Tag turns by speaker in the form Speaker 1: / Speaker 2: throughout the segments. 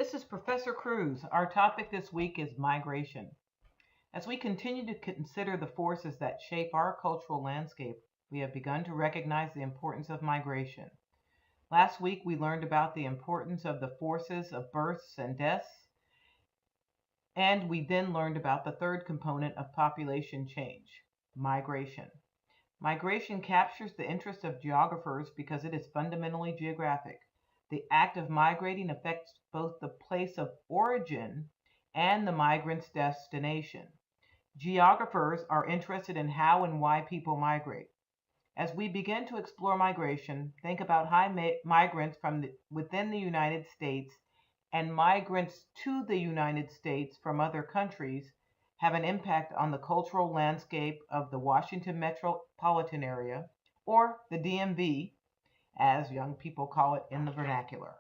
Speaker 1: This is Professor Cruz. Our topic this week is migration. As we continue to consider the forces that shape our cultural landscape, we have begun to recognize the importance of migration. Last week, we learned about the importance of the forces of births and deaths, and we then learned about the third component of population change, migration. Migration captures the interest of geographers because it is fundamentally geographic. The act of migrating affects both the place of origin and the migrant's destination. Geographers are interested in how and why people migrate. As we begin to explore migration, think about how migrants from within the United States and migrants to the United States from other countries have an impact on the cultural landscape of the Washington metropolitan area, or the DMV, as young people call it in the vernacular.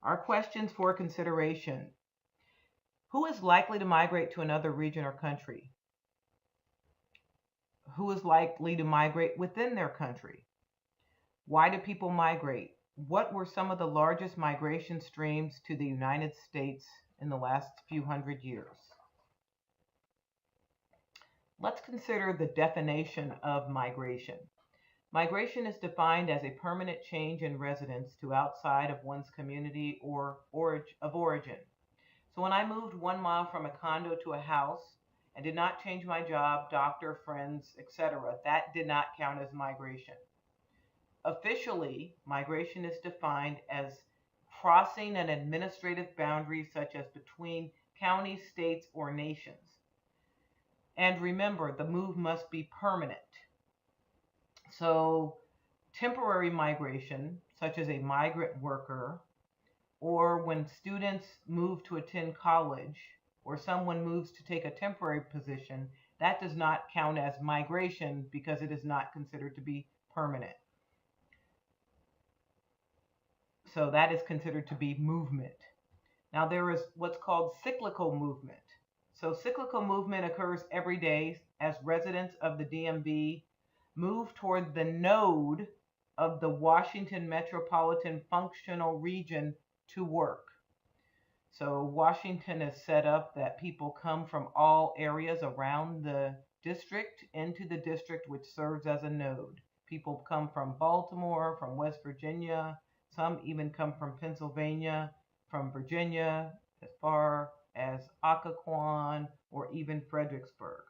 Speaker 1: Our questions for consideration. Who is likely to migrate to another region or country? Who is likely to migrate within their country? Why do people migrate? What were some of the largest migration streams to the United States in the last few hundred years? Let's consider the definition of migration. Migration is defined as a permanent change in residence to outside of one's community or of origin. So when I moved 1 mile from a condo to a house and did not change my job, doctor, friends, etc., that did not count as migration. Officially, migration is defined as crossing an administrative boundary such as between counties, states, or nations. And remember, the move must be permanent. So temporary migration, such as a migrant worker, or when students move to attend college, or someone moves to take a temporary position, that does not count as migration because it is not considered to be permanent. So that is considered to be movement. Now there is what's called cyclical movement. So cyclical movement occurs every day as residents of the DMV move toward the node of the Washington Metropolitan Functional Region to work. So Washington is set up that people come from all areas around the district into the district, which serves as a node. People come from Baltimore, from West Virginia, some even come from Pennsylvania, from Virginia, as far as Occoquan or even Fredericksburg.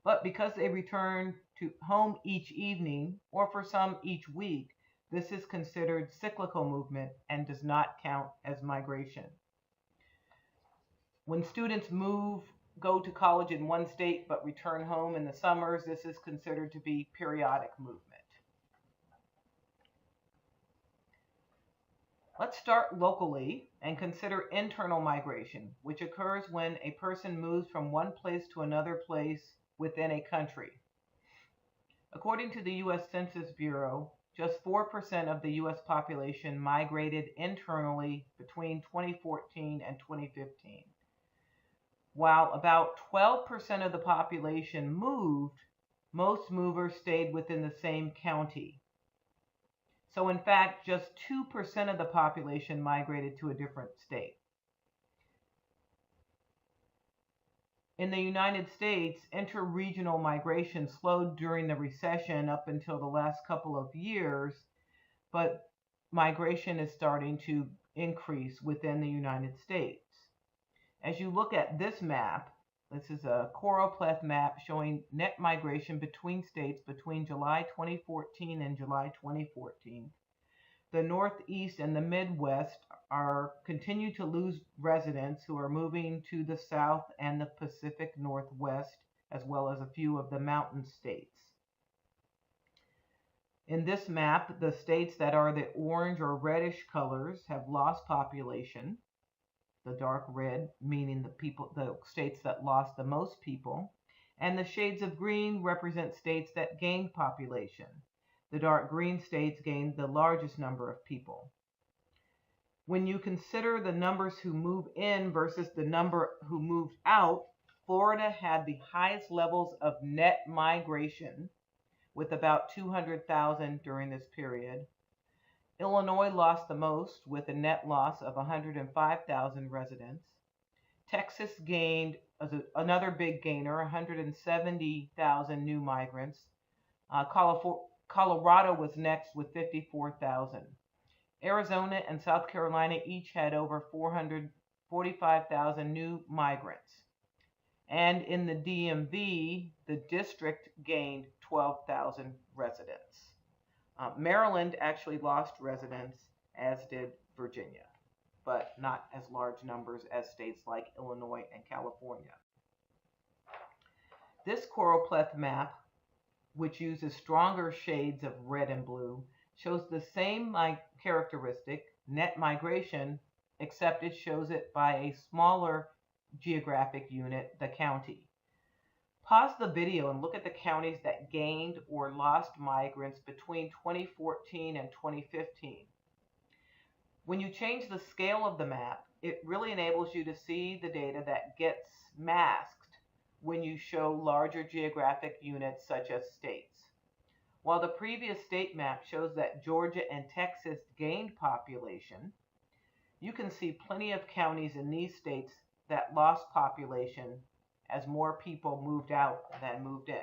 Speaker 1: But because they return to home each evening, or for some each week, this is considered cyclical movement and does not count as migration. When students go to college in one state but return home in the summers, this is considered to be periodic movement. Let's start locally and consider internal migration, which occurs when a person moves from one place to another place within a country. According to the U.S. Census Bureau, just 4% of the U.S. population migrated internally between 2014 and 2015. While about 12% of the population moved, most movers stayed within the same county. So in fact, just 2% of the population migrated to a different state. In the United States, interregional migration slowed during the recession up until the last couple of years, but migration is starting to increase within the United States. As you look at this map, this is a choropleth map showing net migration between states between July 2014 and July 2014. The Northeast and the Midwest continue to lose residents who are moving to the South and the Pacific Northwest, as well as a few of the mountain states. In this map, the states that are the orange or reddish colors have lost population. The dark red meaning the states that lost the most people, and the shades of green represent states that gained population. The dark green states gained the largest number of people. When you consider the numbers who move in versus the number who moved out, Florida had the highest levels of net migration with about 200,000 during this period. Illinois lost the most with a net loss of 105,000 residents. Texas gained another big gainer, 170,000 new migrants. Colorado was next with 54,000. Arizona and South Carolina each had over 445,000 new migrants. And in the DMV, the district gained 12,000 residents. Maryland actually lost residents, as did Virginia, but not as large numbers as states like Illinois and California. This choropleth map, which uses stronger shades of red and blue, shows the same characteristic, net migration, except it shows it by a smaller geographic unit, the county. Pause the video and look at the counties that gained or lost migrants between 2014 and 2015. When you change the scale of the map, it really enables you to see the data that gets masked when you show larger geographic units such as states. While the previous state map shows that Georgia and Texas gained population, you can see plenty of counties in these states that lost population as more people moved out than moved in.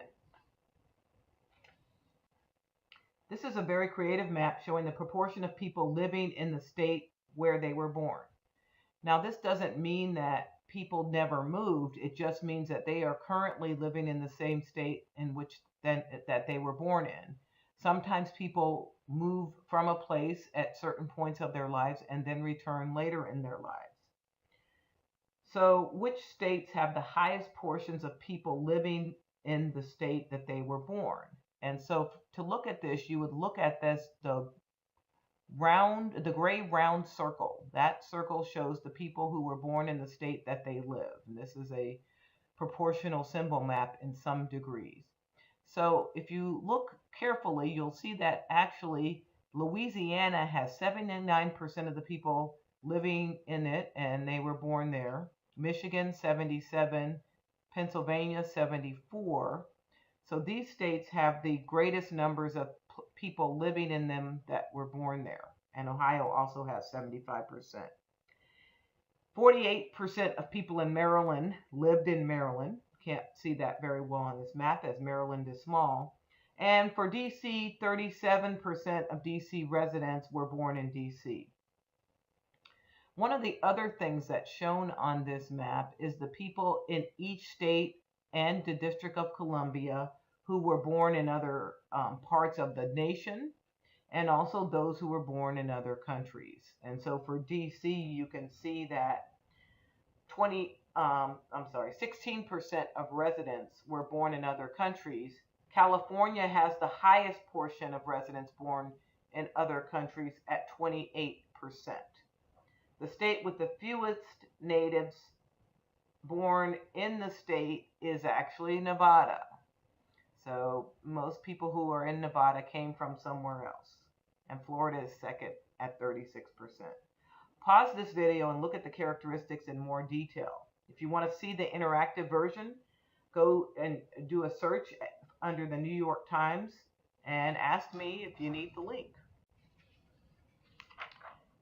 Speaker 1: This is a very creative map showing the proportion of people living in the state where they were born. Now, this doesn't mean that people never moved. It just means that they are currently living in the same state in which that they were born in. Sometimes people move from a place at certain points of their lives and then return later in their lives. So, which states have the highest portions of people living in the state that they were born? And so to look at this, you would look at this, the gray round circle. That circle shows the people who were born in the state that they live. And this is a proportional symbol map in some degrees. So if you look carefully, you'll see that actually Louisiana has 79% of the people living in it, and they were born there. Michigan, 77, Pennsylvania, 74. So these states have the greatest numbers of people living in them that were born there. And Ohio also has 75%. 48% of people in Maryland lived in Maryland. Can't see that very well on this map as Maryland is small. And for DC, 37% of DC residents were born in DC. One of the other things that's shown on this map is the people in each state and the District of Columbia who were born in other parts of the nation, and also those who were born in other countries. And so for DC, you can see that 16% of residents were born in other countries. California has the highest portion of residents born in other countries at 28%. The state with the fewest natives born in the state is actually Nevada. So most people who are in Nevada came from somewhere else. And Florida is second at 36%. Pause this video and look at the characteristics in more detail. If you want to see the interactive version, go and do a search under the New York Times and ask me if you need the link.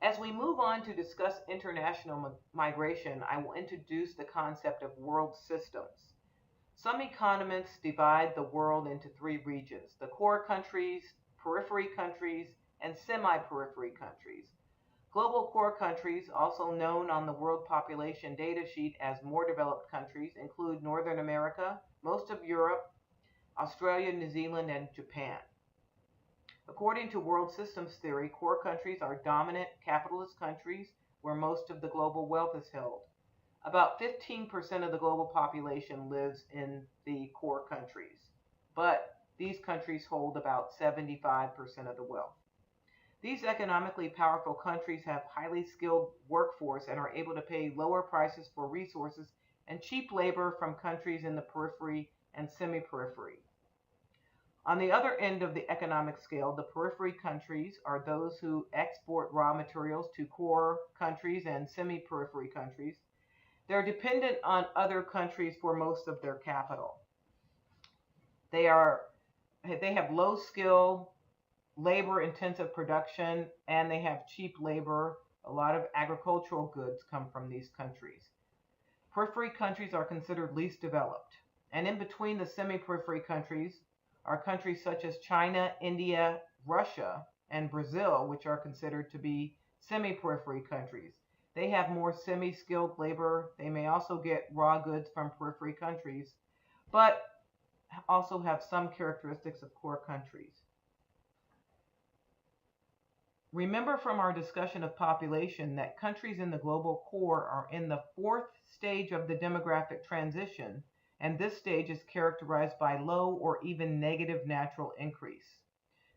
Speaker 1: As we move on to discuss international migration, I will introduce the concept of world systems. Some economists divide the world into three regions: the core countries, periphery countries, and semi-periphery countries. Global core countries, also known on the World Population Data Sheet as more developed countries, include Northern America, most of Europe, Australia, New Zealand, and Japan. According to world systems theory, core countries are dominant capitalist countries where most of the global wealth is held. About 15% of the global population lives in the core countries, but these countries hold about 75% of the wealth. These economically powerful countries have highly skilled workforce and are able to pay lower prices for resources and cheap labor from countries in the periphery and semi-periphery. On the other end of the economic scale, the periphery countries are those who export raw materials to core countries and semi-periphery countries. They're dependent on other countries for most of their capital. They have low skill labor intensive production, and they have cheap labor. A lot of agricultural goods come from these countries. Periphery countries are considered least developed. And in between the semi periphery countries are countries such as China, India, Russia, and Brazil, which are considered to be semi periphery countries. They have more semi skilled labor. They may also get raw goods from periphery countries, but also have some characteristics of core countries. Remember from our discussion of population that countries in the global core are in the fourth stage of the demographic transition, and this stage is characterized by low or even negative natural increase.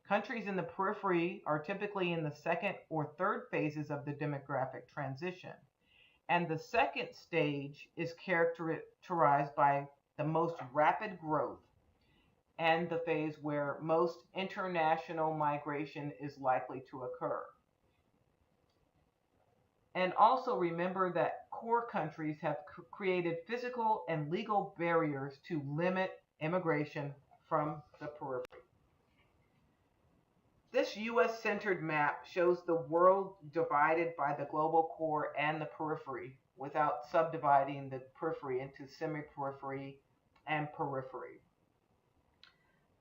Speaker 1: Countries in the periphery are typically in the second or third phases of the demographic transition, and the second stage is characterized by the most rapid growth and the phase where most international migration is likely to occur. And also remember that core countries have created physical and legal barriers to limit immigration from the periphery. This US centered map shows the world divided by the global core and the periphery without subdividing the periphery into semi periphery and periphery.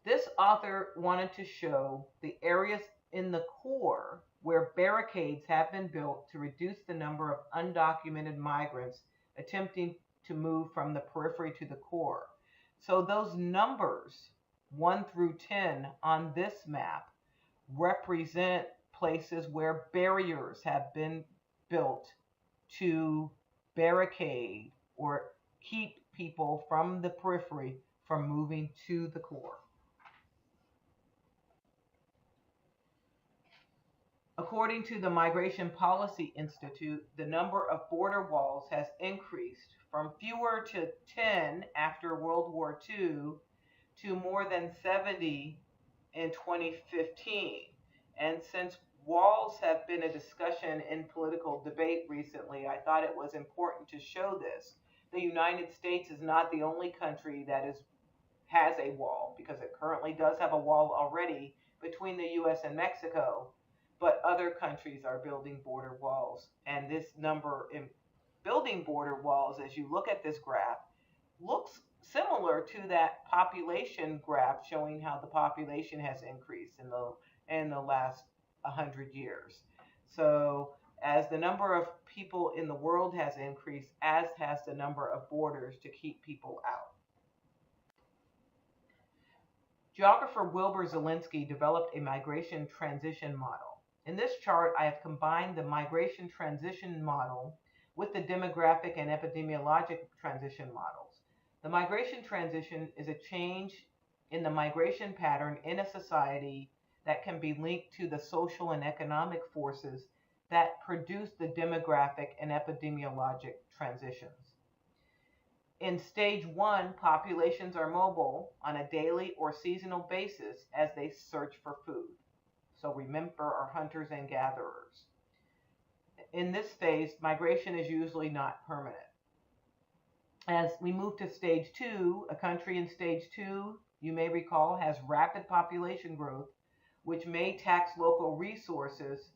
Speaker 1: This author wanted to show the areas in the core where barricades have been built to reduce the number of undocumented migrants attempting to move from the periphery to the core. So those numbers, 1 through 10 on this map, represent places where barriers have been built to barricade or keep people from the periphery from moving to the core. According to the Migration Policy Institute, the number of border walls has increased from fewer to 10 after World War II to more than 70 in 2015. And since walls have been a discussion in political debate recently, I thought it was important to show this. The United States is not the only country that has a wall, because it currently does have a wall already between the US and Mexico. But other countries are building border walls. And this number in building border walls, as you look at this graph, looks similar to that population graph showing how the population has increased in the last 100 years. So as the number of people in the world has increased, as has the number of borders to keep people out. Geographer Wilbur Zielinski developed a migration transition model. In this chart, I have combined the migration transition model with the demographic and epidemiologic transition models. The migration transition is a change in the migration pattern in a society that can be linked to the social and economic forces that produce the demographic and epidemiologic transitions. In stage 1, populations are mobile on a daily or seasonal basis as they search for food. So remember, are hunters and gatherers. In this phase, migration is usually not permanent. As we move to stage 2, a country in stage 2, you may recall, has rapid population growth, which may tax local resources.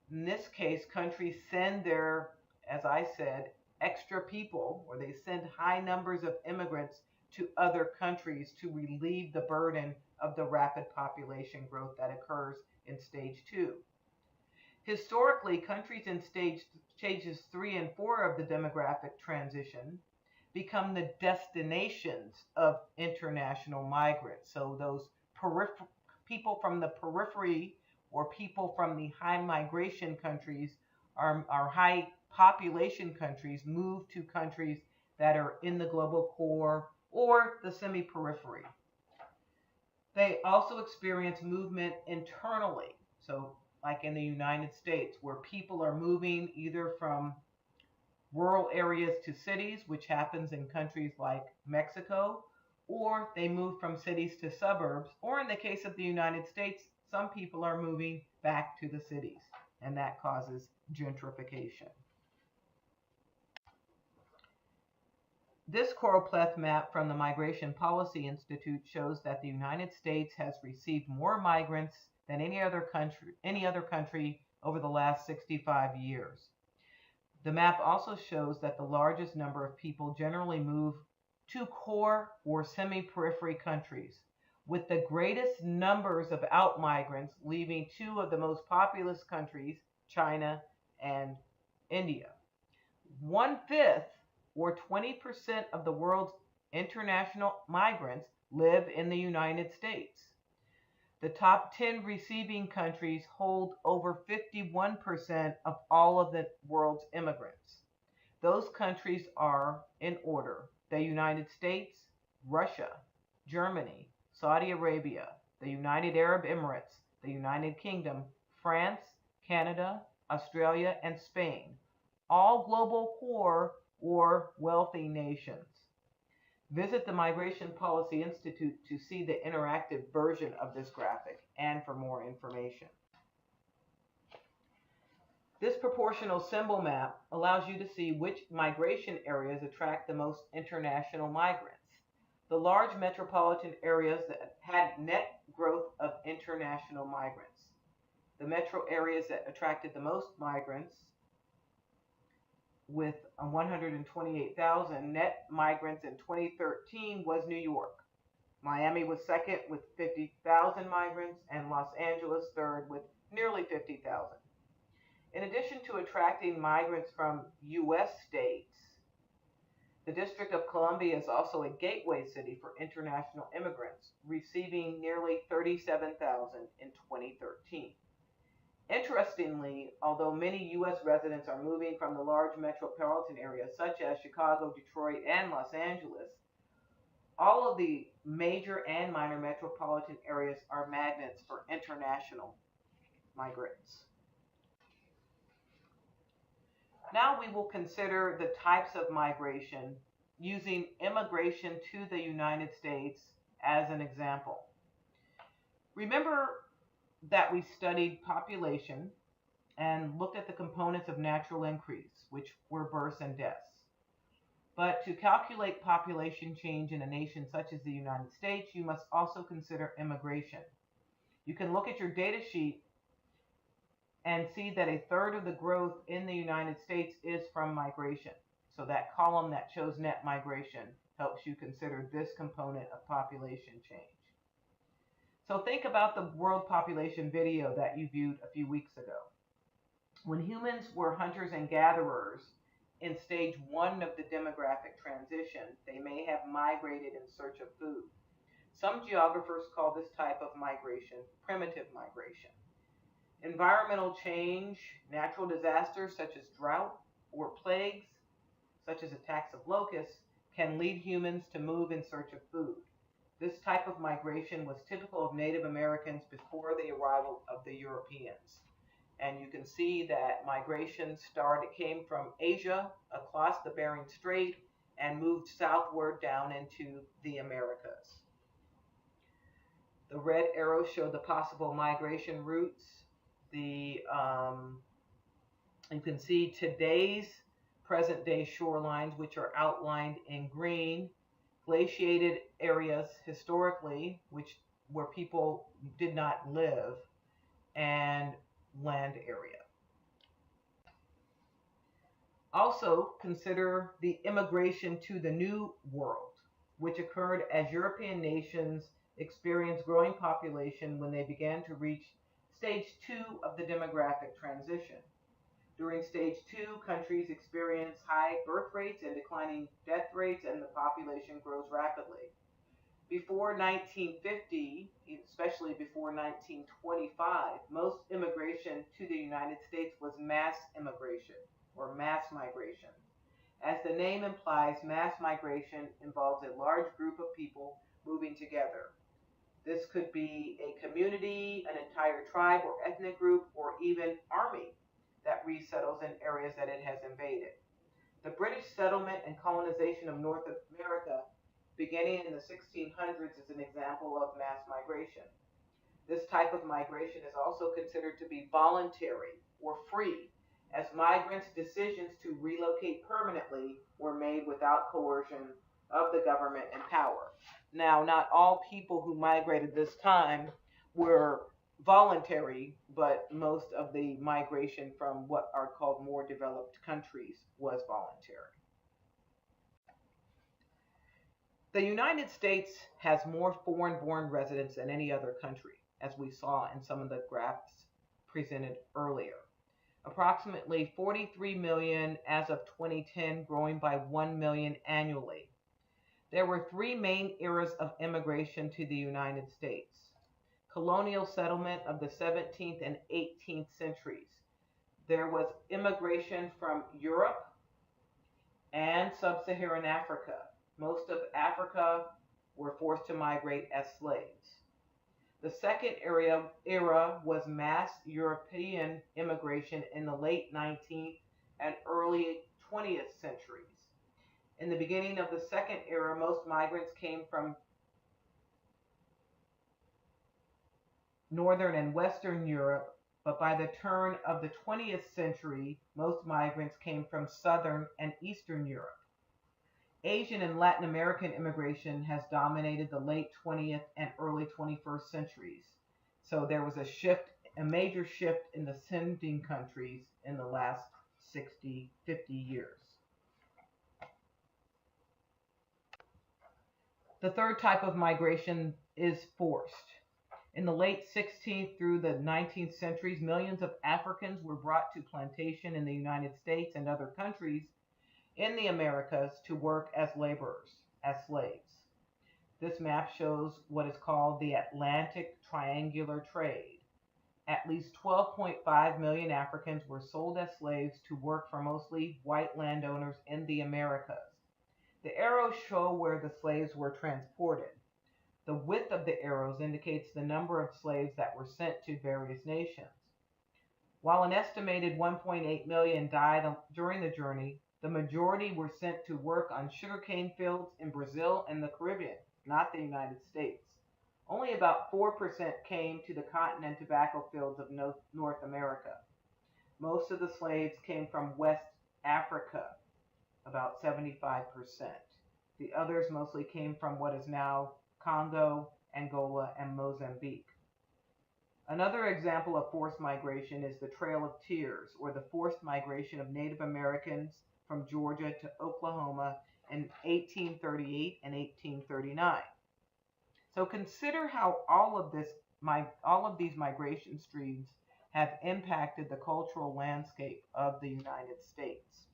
Speaker 1: In this case, countries send their, as I said, extra people, or they send high numbers of immigrants to other countries to relieve the burden of the rapid population growth that occurs in stage 2. Historically, countries in stages 3 and 4 of the demographic transition become the destinations of international migrants. So those people from the periphery or people from the high migration countries are high population countries move to countries that are in the global core or the semi-periphery. They also experience movement internally, so like in the United States, where people are moving either from rural areas to cities, which happens in countries like Mexico, or they move from cities to suburbs, or in the case of the United States, some people are moving back to the cities, and that causes gentrification. This choropleth map from the Migration Policy Institute shows that the United States has received more migrants than any other country over the last 65 years. The map also shows that the largest number of people generally move to core or semi-periphery countries, with the greatest numbers of outmigrants leaving two of the most populous countries, China and India. One-fifth, or 20% of the world's international migrants live in the United States. The top 10 receiving countries hold over 51% of all of the world's immigrants. Those countries are, in order, the United States, Russia, Germany, Saudi Arabia, the United Arab Emirates, the United Kingdom, France, Canada, Australia, and Spain, all global core or wealthy nations. Visit the Migration Policy Institute to see the interactive version of this graphic and for more information. This proportional symbol map allows you to see which migration areas attract the most international migrants. The large metropolitan areas that had net growth of international migrants. The metro areas that attracted the most migrants, with 128,000 net migrants in 2013, was New York. Miami was second with 50,000 migrants, and Los Angeles third with nearly 50,000. In addition to attracting migrants from U.S. states, the District of Columbia is also a gateway city for international immigrants, receiving nearly 37,000 in 2013. Interestingly, although many U.S. residents are moving from the large metropolitan areas such as Chicago, Detroit, and Los Angeles, all of the major and minor metropolitan areas are magnets for international migrants. Now we will consider the types of migration using immigration to the United States as an example. Remember that we studied population and looked at the components of natural increase, which were births and deaths. But to calculate population change in a nation such as the United States, you must also consider immigration. You can look at your data sheet and see that a third of the growth in the United States is from migration. So that column that shows net migration helps you consider this component of population change. So think about the world population video that you viewed a few weeks ago. When humans were hunters and gatherers in stage 1 of the demographic transition, they may have migrated in search of food. Some geographers call this type of migration primitive migration. Environmental change, natural disasters such as drought, or plagues such as attacks of locusts can lead humans to move in search of food. This type of migration was typical of Native Americans before the arrival of the Europeans. And you can see that migration came from Asia across the Bering Strait and moved southward down into the Americas. The red arrows show the possible migration routes. You can see today's present-day shorelines, which are outlined in green, glaciated areas historically, where people did not live, and land area. Also consider the immigration to the New World, which occurred as European nations experienced growing population when they began to reach stage 2 of the demographic transition. During stage 2, countries experience high birth rates and declining death rates, and the population grows rapidly. Before 1950, especially before 1925, most immigration to the United States was mass immigration, or mass migration. As the name implies, mass migration involves a large group of people moving together. This could be a community, an entire tribe or ethnic group, or even army that resettles in areas that it has invaded. The British settlement and colonization of North America beginning in the 1600s is an example of mass migration. This type of migration is also considered to be voluntary or free, as migrants' decisions to relocate permanently were made without coercion of the government in power. Now, not all people who migrated this time were voluntary, but most of the migration from what are called more developed countries was voluntary. The United States has more foreign born residents than any other country, as we saw in some of the graphs presented earlier. Approximately 43 million as of 2010, growing by 1 million annually. There were three main eras of immigration to the United States. Colonial settlement of the 17th and 18th centuries. There was immigration from Europe and sub-Saharan Africa. Most of Africa were forced to migrate as slaves. The second era was mass European immigration in the late 19th and early 20th centuries. In the beginning of the second era, most migrants came from Northern and Western Europe, but by the turn of the 20th century, most migrants came from Southern and Eastern Europe. Asian and Latin American immigration has dominated the late 20th and early 21st centuries. So there was a major shift in the sending countries in the last 60, 50 years. The third type of migration is forced. In the late 16th through the 19th centuries, millions of Africans were brought to plantation in the United States and other countries in the Americas to work as laborers, as slaves. This map shows what is called the Atlantic Triangular Trade. At least 12.5 million Africans were sold as slaves to work for mostly white landowners in the Americas. The arrows show where the slaves were transported. The width of the arrows indicates the number of slaves that were sent to various nations. While an estimated 1.8 million died during the journey, the majority were sent to work on sugarcane fields in Brazil and the Caribbean, not the United States. Only about 4% came to the cotton and tobacco fields of North America. Most of the slaves came from West Africa, about 75%. The others mostly came from what is now Congo, Angola, and Mozambique. Another example of forced migration is the Trail of Tears, or the forced migration of Native Americans from Georgia to Oklahoma in 1838 and 1839. So consider how all of these migration streams have impacted the cultural landscape of the United States.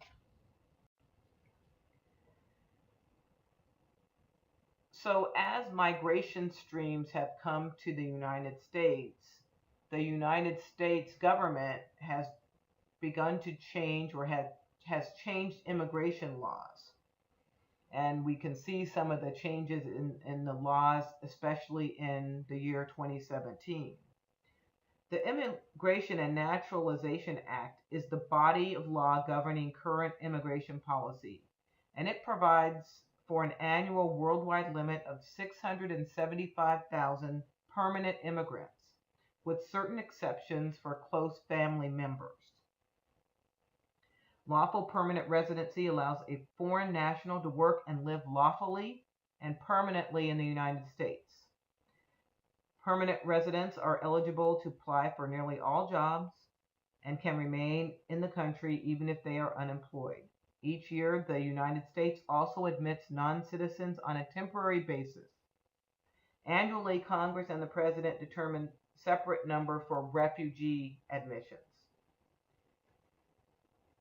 Speaker 1: So as migration streams have come to the United States government has begun to change or has changed immigration laws. And we can see some of the changes in the laws, especially in the year 2017. The Immigration and Naturalization Act is the body of law governing current immigration policy, and it provides for an annual worldwide limit of 675,000 permanent immigrants, with certain exceptions for close family members. Lawful permanent residency allows a foreign national to work and live lawfully and permanently in the United States. Permanent residents are eligible to apply for nearly all jobs and can remain in the country even if they are unemployed. Each year, the United States also admits non-citizens on a temporary basis. Annually, Congress and the President determine separate number for refugee admissions.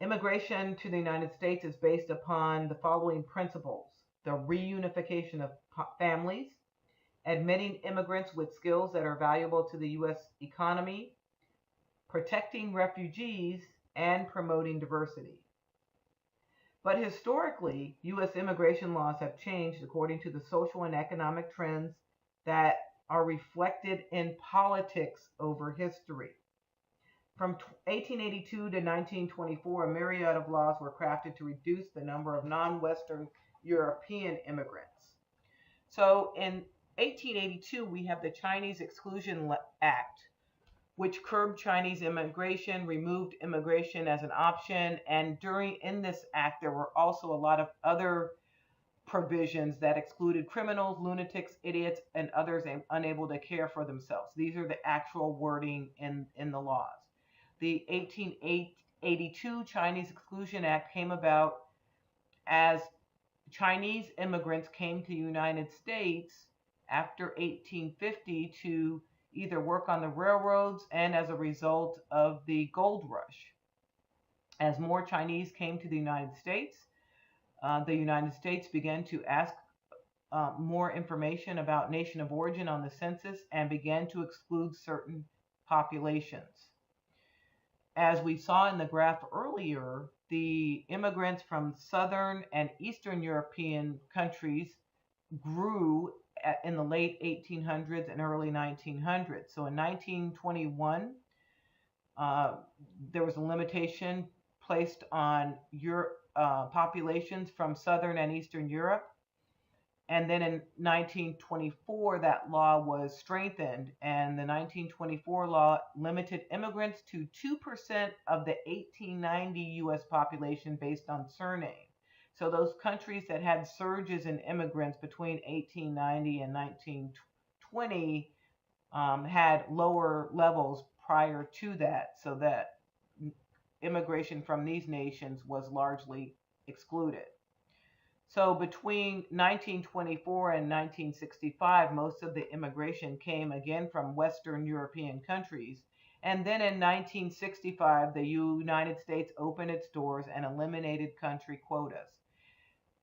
Speaker 1: Immigration to the United States is based upon the following principles: the reunification of families, admitting immigrants with skills that are valuable to the U.S. economy, protecting refugees, and promoting diversity. But historically, U.S. immigration laws have changed according to the social and economic trends that are reflected in politics over history. From 1882 to 1924, a myriad of laws were crafted to reduce the number of non-Western European immigrants. So in 1882, we have the Chinese Exclusion Act, which curbed Chinese immigration, removed immigration as an option, and in this act, there were also a lot of other provisions that excluded criminals, lunatics, idiots, and others unable to care for themselves. These are the actual wording in the laws. The 1882 Chinese Exclusion Act came about as Chinese immigrants came to the United States after 1850 to either work on the railroads and as a result of the gold rush. As more Chinese came to the United States began to ask more information about nation of origin on the census and began to exclude certain populations. As we saw in the graph earlier, the immigrants from Southern and Eastern European countries grew in the late 1800s and early 1900s. So in 1921, there was a limitation placed on populations from Southern and Eastern Europe. And then in 1924, that law was strengthened, and the 1924 law limited immigrants to 2% of the 1890 U.S. population based on surname. So those countries that had surges in immigrants between 1890 and 1920 had lower levels prior to that, so that immigration from these nations was largely excluded. So between 1924 and 1965, most of the immigration came again from Western European countries. And then in 1965, the United States opened its doors and eliminated country quotas,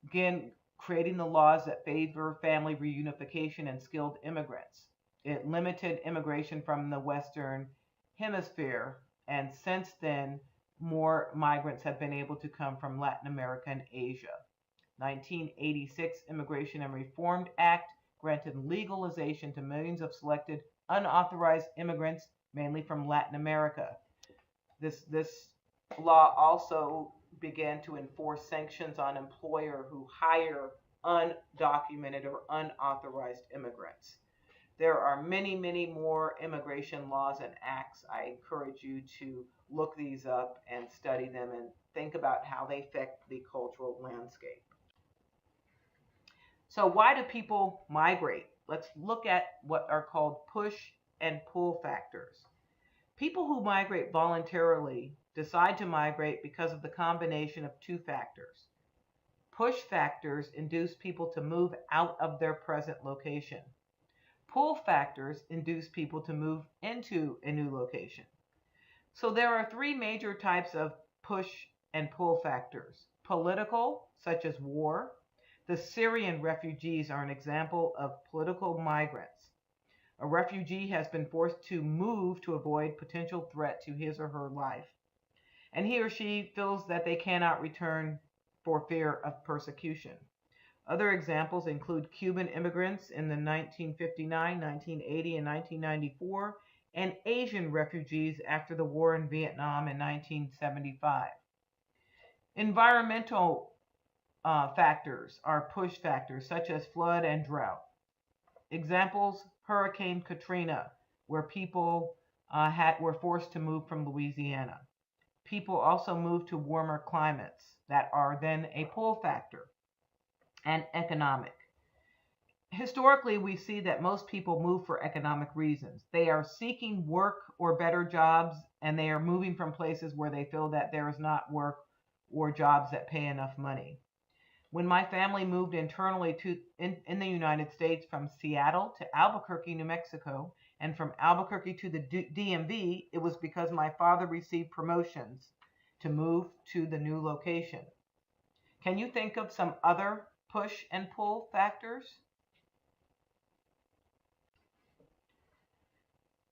Speaker 1: again, creating the laws that favor family reunification and skilled immigrants. It limited immigration from the Western Hemisphere, and since then, more migrants have been able to come from Latin America and Asia. 1986 Immigration and Reform Act granted legalization to millions of selected unauthorized immigrants, mainly from Latin America. This law also began to enforce sanctions on employers who hire undocumented or unauthorized immigrants. There are many, many more immigration laws and acts. I encourage you to look these up and study them and think about how they affect the cultural landscape. So why do people migrate? Let's look at what are called push and pull factors. People who migrate voluntarily decide to migrate because of the combination of two factors. Push factors induce people to move out of their present location. Pull factors induce people to move into a new location. So there are three major types of push and pull factors. Political, such as war. The Syrian refugees are an example of political migrants. A refugee has been forced to move to avoid potential threat to his or her life, and he or she feels that they cannot return for fear of persecution. Other examples include Cuban immigrants in the 1959, 1980, and 1994, and Asian refugees after the war in Vietnam in 1975. Environmental factors are push factors such as flood and drought. Examples: Hurricane Katrina, where people were forced to move from Louisiana. People also moved to warmer climates that are then a pull factor. And economic. Historically, we see that most people move for economic reasons. They are seeking work or better jobs, and they are moving from places where they feel that there is not work or jobs that pay enough money. When my family moved internally in the United States from Seattle to Albuquerque, New Mexico, and from Albuquerque to the DMV, it was because my father received promotions to move to the new location. Can you think of some other push and pull factors?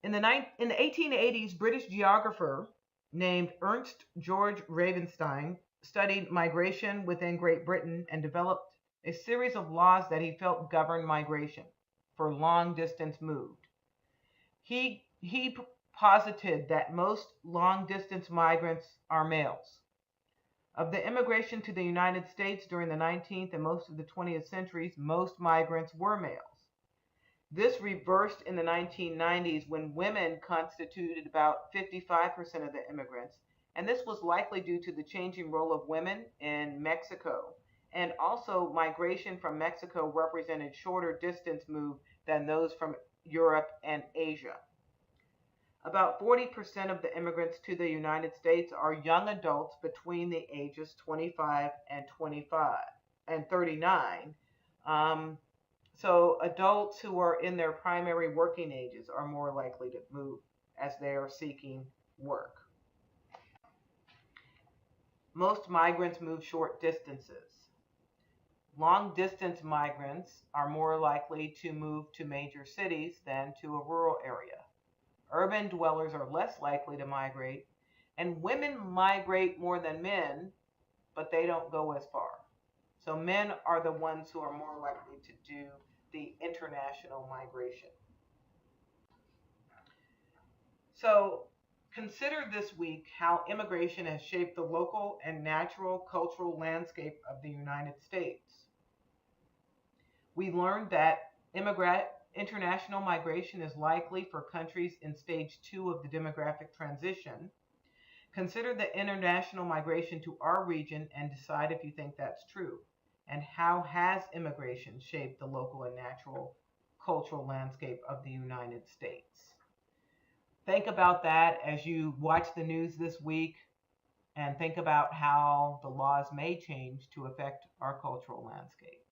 Speaker 1: In the 1880s, British geographer named Ernst George Ravenstein studied migration within Great Britain and developed a series of laws that he felt governed migration for long distance moved. He posited that most long distance migrants are males. Of the immigration to the United States during the 19th and most of the 20th centuries, most migrants were males. This reversed in the 1990s when women constituted about 55% of the immigrants, and this was likely due to the changing role of women in Mexico And also, migration from Mexico represented shorter distance move than those from Europe and Asia. About 40% of the immigrants to the United States are young adults between the ages 25 and 25 and 39. Um, so adults who are in their primary working ages are more likely to move as they are seeking work. Most migrants move short distances. Long distance migrants are more likely to move to major cities than to a rural area. Urban dwellers are less likely to migrate, and women migrate more than men, but they don't go as far. So men are the ones who are more likely to do the international migration. So consider this week how immigration has shaped the local and natural cultural landscape of the United States. We learned that international migration is likely for countries in stage 2 of the demographic transition. Consider the international migration to our region and decide if you think that's true. And how has immigration shaped the local and natural cultural landscape of the United States? Think about that as you watch the news this week and think about how the laws may change to affect our cultural landscape.